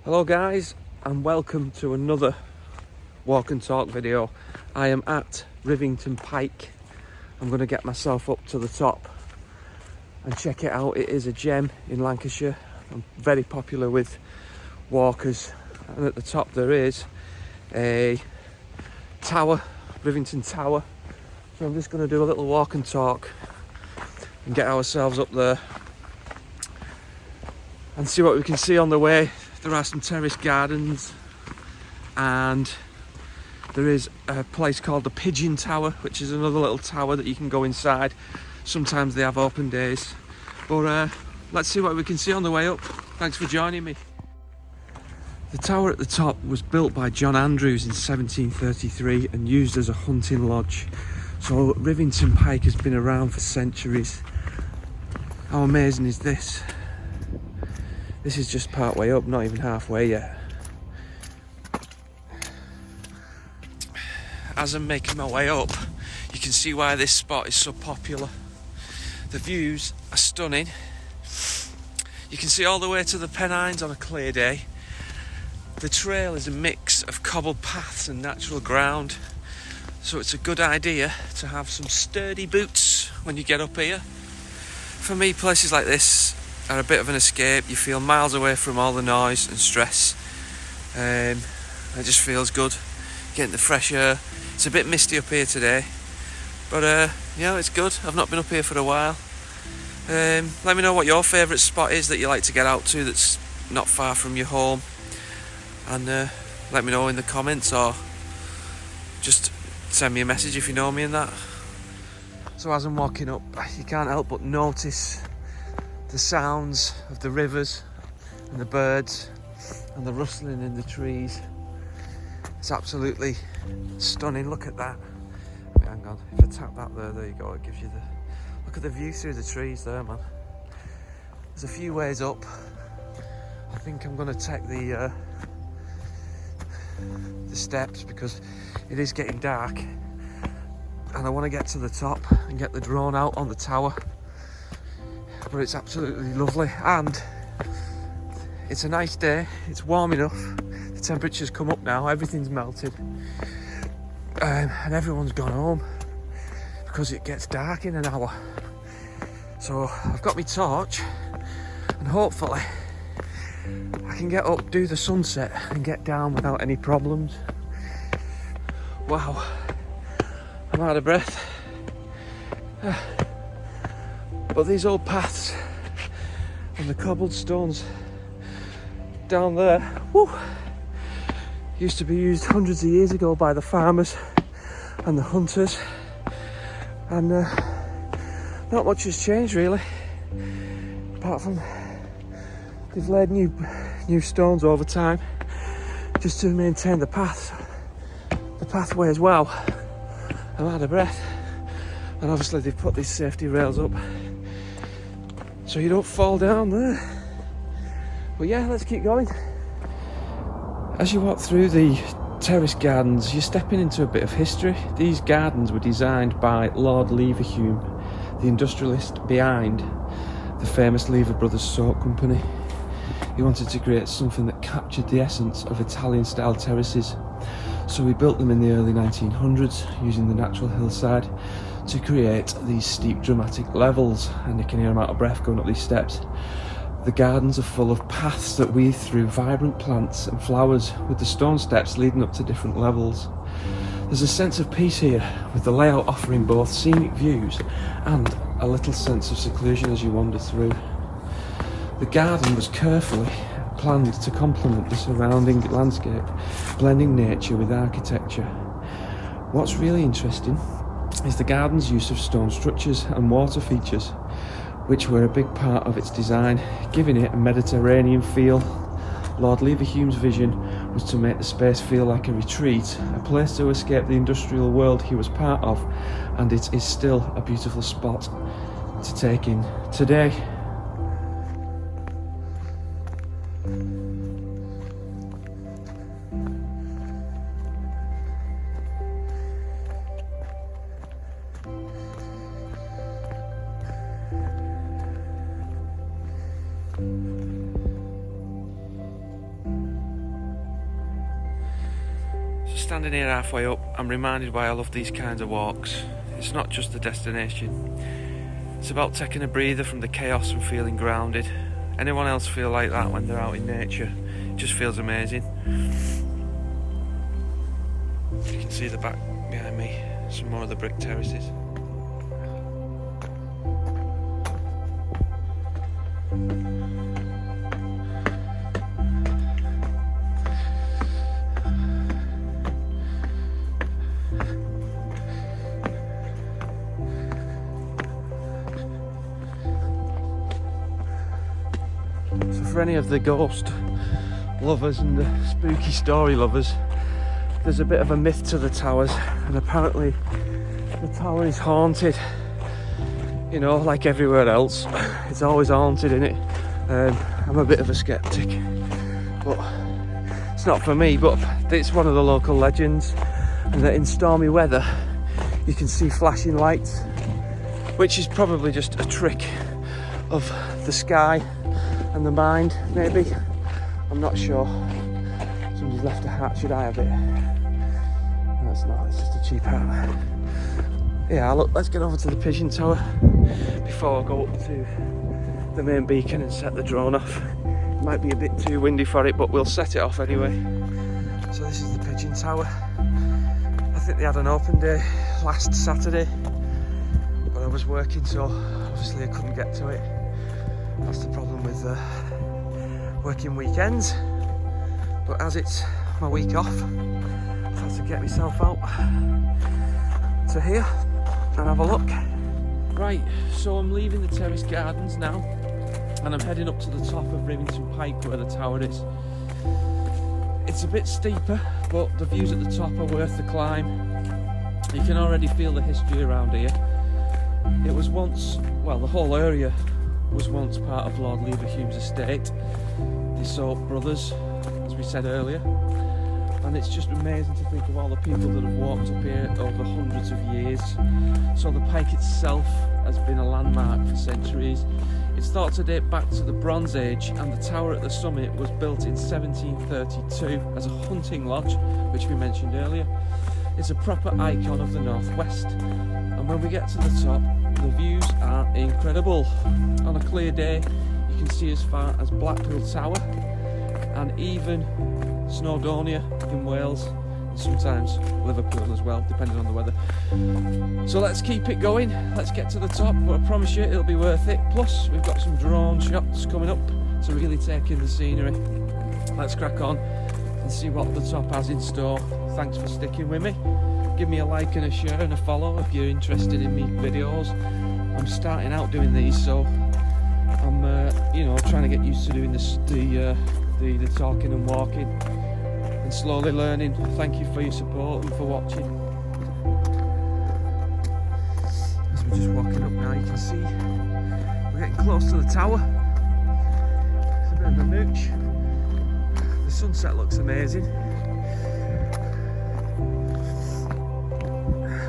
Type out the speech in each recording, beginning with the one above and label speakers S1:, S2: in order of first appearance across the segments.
S1: Hello guys, and welcome to another walk and talk video. I am at Rivington Pike. I'm going to get myself up to the top and check it out. It is a gem in Lancashire. I'm very popular with walkers, and at the top there is a tower, Rivington Tower. So I'm just going to do a little walk and talk and get ourselves up there and see what we can see on the way. There are some terrace gardens, and there is a place called the Pigeon Tower, which is another little tower that you can go inside. Sometimes they have open days, but let's see what we can see on the way up. Thanks for joining me. The tower at the top was built by John Andrews in 1733 and used as a hunting lodge. So Rivington Pike has been around for centuries. How amazing is this? This is just part way up, not even halfway yet. As I'm making my way up, you can see why this spot is so popular. The views are stunning. You can see all the way to the Pennines on a clear day. The trail is a mix of cobbled paths and natural ground, so it's a good idea to have some sturdy boots when you get up here. For me, places like this are a bit of an escape. You feel miles away from all the noise and stress. It just feels good getting the fresh air. It's a bit misty up here today, but yeah, it's good. I've not been up here for a while. Let me know what your favourite spot is that you like to get out to that's not far from your home, and let me know in the comments, or just send me a message if you know me and that. So as I'm walking up, you can't help but notice the sounds of the rivers and the birds and the rustling in the trees. It's absolutely stunning. Look at that. Wait, hang on. If I tap that there you go. It gives you the look at the view through the trees there, man. There's a few ways up. I think I'm going to take the steps because it is getting dark, and I want to get to the top and get the drone out on the tower. But it's absolutely lovely, and it's a nice day. It's warm enough. The temperature's come up now. Everything's melted, and everyone's gone home because it gets dark in an hour. So I've got my torch, and hopefully I can get up, do the sunset, and get down without any problems. Wow, I'm out of breath. But these old paths and the cobbled stones down there, whoo, used to be used hundreds of years ago by the farmers and the hunters, and not much has changed really, apart from they've laid new stones over time just to maintain the pathway as well. I'm out of breath, and obviously they've put these safety rails up so you don't fall down there. But yeah, let's keep going. As you walk through the terrace gardens, you're stepping into a bit of history. These gardens were designed by Lord Leverhulme, the industrialist behind the famous Lever Brothers Soap Company. He wanted to create something that captured the essence of Italian-style terraces, so he built them in the early 1900s using the natural hillside to create these steep dramatic levels, and you can hear I'm out of breath going up these steps. The gardens are full of paths that weave through vibrant plants and flowers, with the stone steps leading up to different levels. There's a sense of peace here, with the layout offering both scenic views and a little sense of seclusion as you wander through. The garden was carefully planned to complement the surrounding landscape, blending nature with architecture. What's really interesting is the garden's use of stone structures and water features, which were a big part of its design, giving it a Mediterranean feel. Lord Leverhulme's vision was to make the space feel like a retreat, a place to escape the industrial world he was part of, and it is still a beautiful spot to take in today. Standing here halfway up, I'm reminded why I love these kinds of walks. It's not just the destination. It's about taking a breather from the chaos and feeling grounded. Anyone else feel like that when they're out in nature? It just feels amazing. You can see the back behind me, some more of the brick terraces. So for any of the ghost lovers and the spooky story lovers, there's a bit of a myth to the towers, and apparently the tower is haunted. You know, like everywhere else, it's always haunted, innit? I'm a bit of a skeptic, but it's not for me. But it's one of the local legends, and that in stormy weather you can see flashing lights, which is probably just a trick of the sky and the mind, maybe. I'm not sure. Somebody's left a hat. Should I have it? No, it's not. It's just a cheap hat. Yeah, look, let's get over to the pigeon tower before I go up to the main beacon and set the drone off. It might be a bit too windy for it, but we'll set it off anyway. So this is the pigeon tower. I think they had an open day last Saturday, but I was working, so obviously I couldn't get to it. That's the problem with working weekends. But as it's my week off, I've had to get myself out to here and have a look. Right, so I'm leaving the terrace gardens now, and I'm heading up to the top of Rivington Pike where the tower is. It's a bit steeper, but the views at the top are worth the climb. You can already feel the history around here. It was once, well, the whole area was once part of Lord Leverhume's estate, the Soap brothers, as we said earlier. And it's just amazing to think of all the people that have walked up here over hundreds of years. So the pike itself has been a landmark for centuries. It's thought to date back to the Bronze Age, and the tower at the summit was built in 1732 as a hunting lodge, which we mentioned earlier. It's a proper icon of the northwest, and when we get to the top, the views are incredible. On a clear day, you can see as far as Blackpool Tower and even Snowdonia in Wales, and sometimes Liverpool as well, depending on the weather. So let's keep it going, let's get to the top, but I promise you it'll be worth it. Plus we've got some drone shots coming up to really take in the scenery. Let's crack on and see what the top has in store. Thanks for sticking with me. Give me a like and a share and a follow if you're interested in me videos. I'm starting out doing these, so I'm you know, trying to get used to doing this, the talking and walking, and slowly learning. Thank you for your support and for watching. As we're just walking up now, you can see we're getting close to the tower. It's a bit of a mooch. The sunset looks amazing.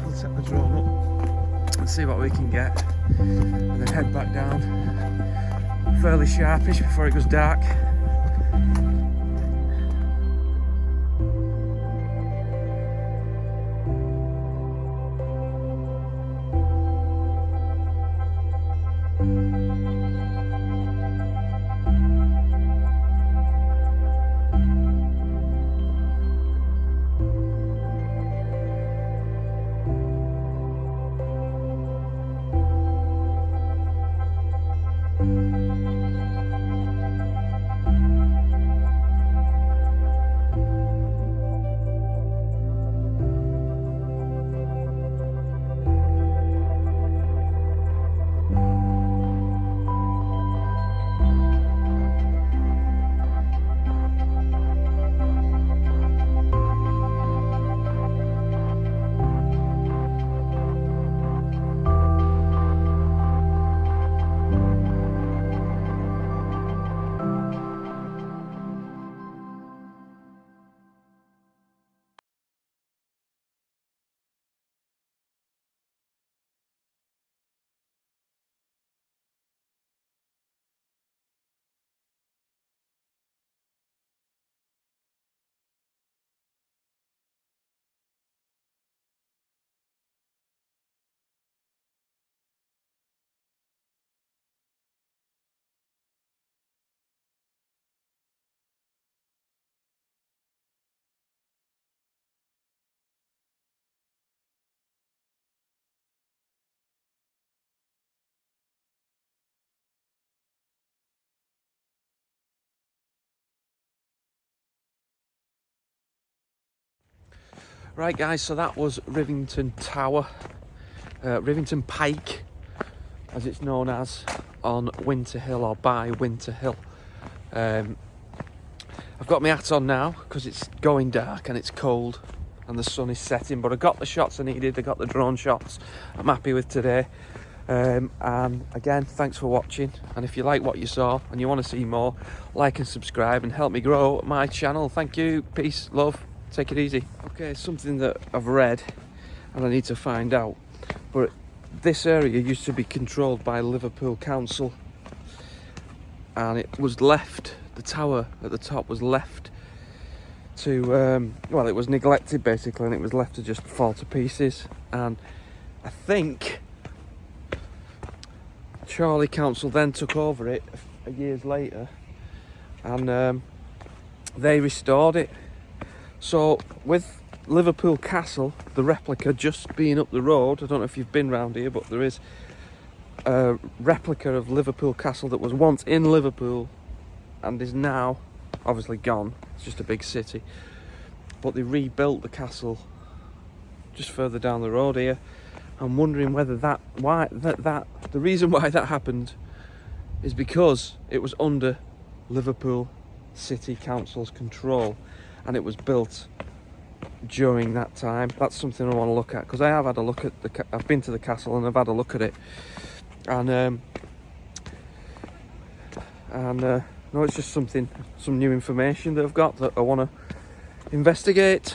S1: We'll set the drone up and see what we can get, and then head back down fairly sharpish before it goes dark. Right guys, so that was Rivington Tower, Rivington Pike as it's known as, on Winter Hill, or by Winter Hill. I've got my hat on now because it's going dark and it's cold and the sun is setting, but I got the shots I needed. I got the drone shots I'm happy with today. And again, thanks for watching, and if you like what you saw and you want to see more, like and subscribe and help me grow my channel. Thank you, peace, love, take it easy. Okay, something that I've read and I need to find out, but this area used to be controlled by Liverpool Council, and it was left, the tower at the top was left to, well, it was neglected basically, and it was left to just fall to pieces. And I think Charlie Council then took over it years later, and they restored it. So with Liverpool Castle, the replica just being up the road, I don't know if you've been round here, but there is a replica of Liverpool Castle that was once in Liverpool and is now obviously gone. It's just a big city, but they rebuilt the castle just further down the road here. I'm wondering whether the reason why that happened is because it was under Liverpool City Council's control and it was built during that time. That's something I want to look at, because I have had a look at I've been to the castle and I've had a look at it, and no, it's just some new information that I've got that I want to investigate.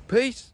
S1: Peace.